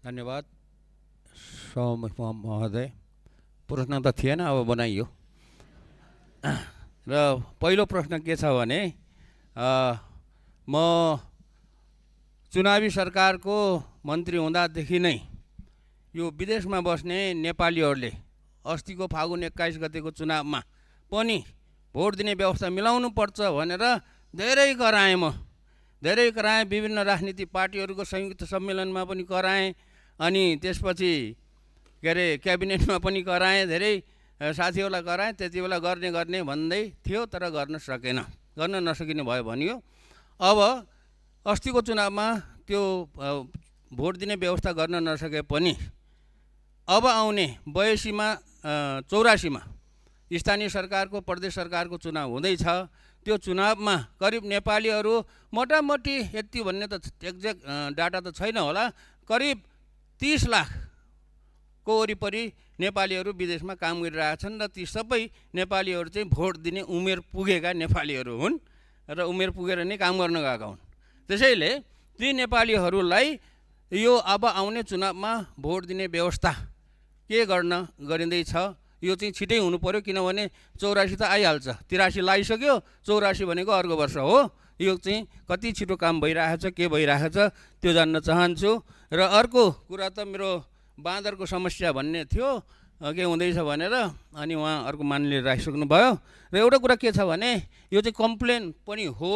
धन्यवाद महोदय। प्रश्न त थिएन, अब बनाइयो। र पहिलो प्रश्न के छ भने म चुनावी सरकारको मन्त्री हुँदादेखि नै यो विदेशमा बस्ने नेपालीहरूले अस्तिको फागुन 21 गतेको चुनावमा पनि भोट दिने व्यवस्था मिलाउनु पर्छ भनेर धेरै कराएँ। धेरै कराएँ, विभिन्न राजनीतिक पार्टीहरूको संयुक्त सम्मेलनमा पनि कराएँ, अनि त्यसपछि के अरे क्याबिनेटमा पनि कराएँ, धेरै साथीहरूलाई कराएँ। त्यति बेला गर्ने भन्दै थियो, तर गर्न नसकिने भयो भनियो। अब अस्तिको चुनावमा त्यो भोट दिने व्यवस्था गर्न नसके पनि अब आउने 82 मा स्थानीय सरकारको प्रदेश सरकारको चुनाव हुँदैछ। त्यो चुनावमा करिब नेपालीहरू मोटामोटी यति भन्ने त एक्ज्याक्ट डाटा त छैन होला, करिब 30 लाखको वरिपरि नेपालीहरू विदेशमा काम गरिरहेछन् र ती सबै नेपालीहरू चाहिँ भोट दिने उमेर पुगेका नेपालीहरू हुन् र उमेर पुगेर नै काम गर्न गएका हुन्। त्यसैले ती नेपालीहरूलाई यो अब आउने चुनावमा भोट दिने व्यवस्था के गरिँदैछ, यो चाहिँ छिटै हुनु पर्यो, किनभने 84 त आइहाल्छ, 83 लागिसक्यो, 84 भनेको अर्को वर्ष हो। यो चाहिँ कति छिटो काम भइरहेछ, के भइरहेछ त्यो जान्न चाहन्छु। र अर्को कुरा त मेरो बाँदरको समस्या भन्ने थियो, के हुँदैछ भनेर, अनि उहाँ अर्को मान्यले राखिसक्नु भयो। र एउटा कुरा के छ भने यो चाहिँ कम्प्लेन पनि हो,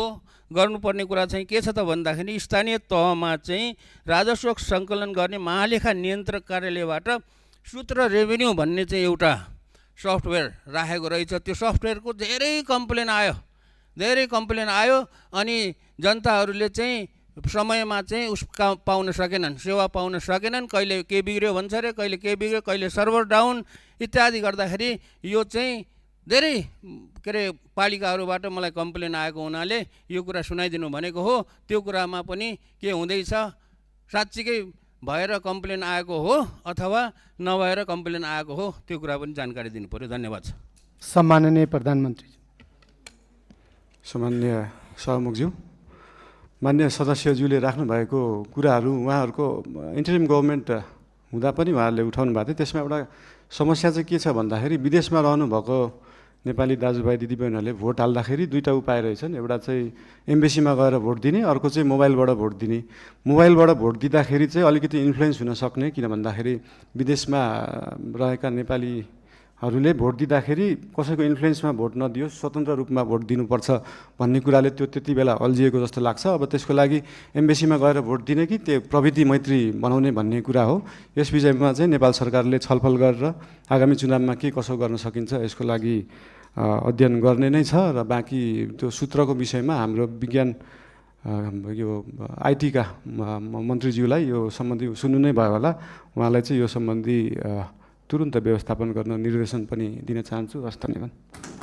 गर्नुपर्ने कुरा चाहिँ के छ त भन्दाखेरि स्थानीय तहमा चाहिँ राजस्व सङ्कलन गर्ने महालेखा नियन्त्रक कार्यालयबाट सूत्र रेभेन्यू भन्ने चाहिँ एउटा सफ्टवेयर राखेको रहेछ। त्यो सफ्टवेयरको धेरै कम्प्लेन आयो, अनि जनताहरूले चाहिँ समयमा चाहिँ पाउन सकेनन्, सेवा पाउन सकेनन्। कहिले के बिग्रियो भन्छ अरे, कहिले के बिग्रियो, कहिले सर्भर डाउन इत्यादि गर्दाखेरि यो चाहिँ धेरै के अरे पालिकाहरूबाट मलाई कम्प्लेन आएको हुनाले यो कुरा सुनाइदिनु भनेको हो। त्यो कुरामा पनि के हुँदैछ, साँच्चीकै भएर कम्प्लेन आएको हो अथवा नभएर कम्प्लेन आएको हो, त्यो कुरा पनि जानकारी दिनु पर्यो। धन्यवाद। सम्माननीय प्रधानमन्त्री। सम्माननीय सभामुखज्यू, मान्य सदस्यज्यूले राख्नु भएको कुराहरू उहाँहरूको इन्टरिम गभर्मेन्ट हुँदा पनि उहाँहरूले उठाउनु भएको थियो। त्यसमा एउटा समस्या चाहिँ के छ भन्दाखेरि विदेशमा रहनुभएको नेपाली दाजुभाइ दिदीबहिनीहरूले भोट हाल्दाखेरि दुईवटा उपाय रहेछन्। एउटा चाहिँ एम्बेसीमा गएर भोट दिने, अर्को चाहिँ मोबाइलबाट भोट दिने। मोबाइलबाट भोट दिँदाखेरि चाहिँ अलिकति इन्फ्लुएन्स हुन सक्ने, किन भन्दाखेरि विदेशमा रहेका नेपालीहरूले भोट दिँदाखेरि कसैको इन्फ्लुएन्समा भोट नदियोस्, स्वतन्त्र रूपमा भोट दिनुपर्छ भन्ने कुराले त्यो त्यति बेला अल्झिएको जस्तो लाग्छ। अब त्यसको लागि एम्बेसीमा गएर भोट दिने कि त्यो प्रविधि मैत्री बनाउने भन्ने कुरा हो। यस विषयमा चाहिँ नेपाल सरकारले छलफल गरेर आगामी चुनावमा के कसो गर्न सकिन्छ यसको लागि अध्ययन गर्ने नै छ। र बाँकी त्यो सूत्रको विषयमा हाम्रो विज्ञान यो आइटीका मन्त्रीज्यूलाई यो सम्बन्धी सुन्नु नै भयो होला, उहाँलाई चाहिँ यो सम्बन्धी तुरुन्त व्यवस्थापन गर्न निर्देशन पनि दिन चाहन्छु। हस्, धन्यवाद।